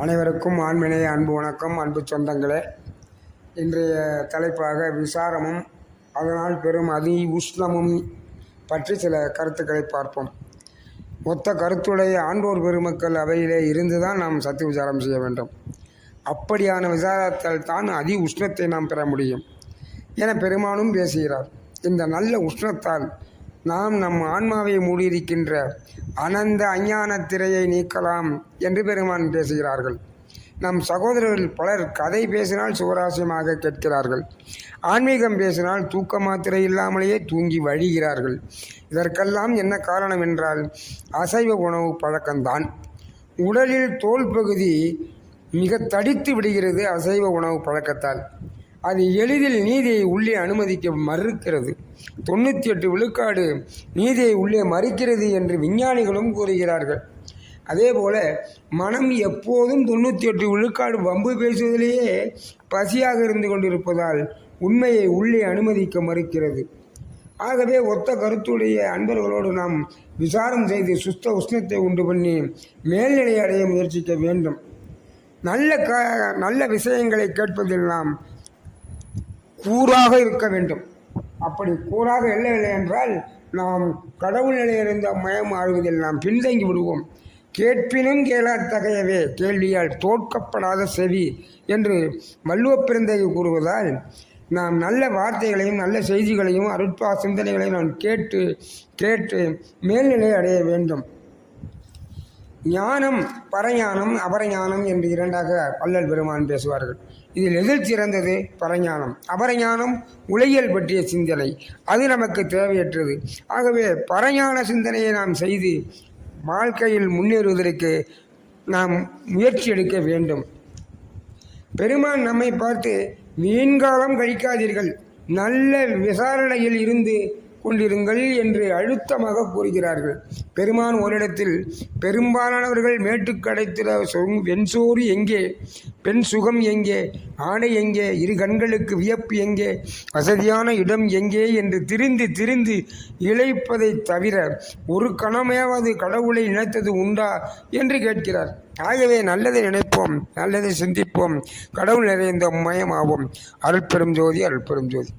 அனைவருக்கும் ஆண்மனே அன்பு வணக்கம். அன்பு சொந்தங்களே, இன்றைய தலைப்பாக விசாரமும் அதனால் பெரும் அதி உஷ்ணமும் பற்றி சில கருத்துக்களை பார்ப்போம். மொத்த கருத்துடைய ஆண்டோர் பெருமக்கள் அவையிலே இருந்து தான் நாம் சத்து விசாரம் செய்ய வேண்டும். அப்படியான விசாரத்தால் தான் அதி உஷ்ணத்தை நாம் பெற முடியும் என பெருமானும் பேசுகிறார். இந்த நல்ல உஷ்ணத்தால் நாம் நம் ஆன்மாவை மூடியிருக்கின்ற அனந்த அஞ்ஞான திரையை நீக்கலாம் என்று பெருமான் பேசுகிறார்கள். நம் சகோதரர்கள் பலர் கதை பேசினால் சுவராசியமாக கேட்கிறார்கள். ஆன்மீகம் பேசினால் தூக்க மாத்திரை இல்லாமலேயே தூங்கி வழிகிறார்கள். இதற்கெல்லாம் என்ன காரணம் என்றால் அசைவ உணவு பழக்கம்தான். உடலில் தோல் பகுதி மிக தடித்து விடுகிறது அசைவ உணவு பழக்கத்தால். அது எளிதில் நீதியை உள்ளே அனுமதிக்க மறுக்கிறது. 98 விழுக்காடு நீதியை உள்ளே மறுக்கிறது என்று விஞ்ஞானிகளும் கூறுகிறார்கள். அதேபோல மனம் எப்போதும் 98 விழுக்காடு வம்பு பேசுவதிலேயே பசியாக இருந்து கொண்டிருப்பதால் உண்மையை உள்ளே அனுமதிக்க மறுக்கிறது. ஆகவே ஒத்த கருத்துடைய அன்பர்களோடு நாம் விசாரம் செய்து சுத்த உஷ்ணத்தை உண்டு பண்ணி மேல்நிலை அடைய முயற்சிக்க வேண்டும். நல்ல விஷயங்களை கேட்பதில் நாம் கூறாக இருக்க வேண்டும். அப்படி கூறாக இல்லை என்றால் நாம் கடவுள் நிலையிலிருந்த மயம் ஆழ்வதில் நாம் பின்தங்கி விடுவோம். கேட்பினும் கேளாத்தகையவே கேள்வியால் தோற்கப்படாத செவி என்று வள்ளுவப் பிறந்தகை கூறுவதால் நாம் நல்ல வார்த்தைகளையும் நல்ல செய்திகளையும் அருட்பா சிந்தனைகளையும் நாம் கேட்டு கேட்டு மேல்நிலை அடைய வேண்டும். ஞானம் பரஞானம் அபரஞானம் என்று இரண்டாக வள்ளல் பெருமான் பேசுவார்கள். இதில் எதில் சிறந்தது? பரஞானம். அபரஞானம் உலகியல் பற்றிய சிந்தனை, அது நமக்கு தேவையற்றது. ஆகவே பரஞான சிந்தனையை நாம் செய்து வாழ்க்கையில் முன்னேறுவதற்கு நாம் முயற்சி எடுக்க வேண்டும். பெருமான் நம்மை பார்த்து வீண்காலம் கழிக்காதீர்கள், நல்ல விசாரணையில் இருந்து கொண்டிருங்கள் என்று அழுத்தமாக கூறுகிறார்கள். பெருமான் ஓரிடத்தில் பெரும்பாலானவர்கள் மேட்டுக்கடைத்திட வெண்சோறு எங்கே, பெண் சுகம் எங்கே, ஆடை எங்கே, இரு கண்களுக்கு வியப்பு எங்கே, வசதியான இடம் எங்கே என்று திரிந்து திரிந்து இழைப்பதை தவிர ஒரு கணமையாவது கடவுளை நினைத்தது உண்டா என்று கேட்கிறார். ஆகவே நல்லதை நினைப்போம், நல்லதை சிந்திப்போம், கடவுள் நிறைந்த மயமாவோம். அருட்பெரும் ஜோதி, அருட்பெரும் ஜோதி.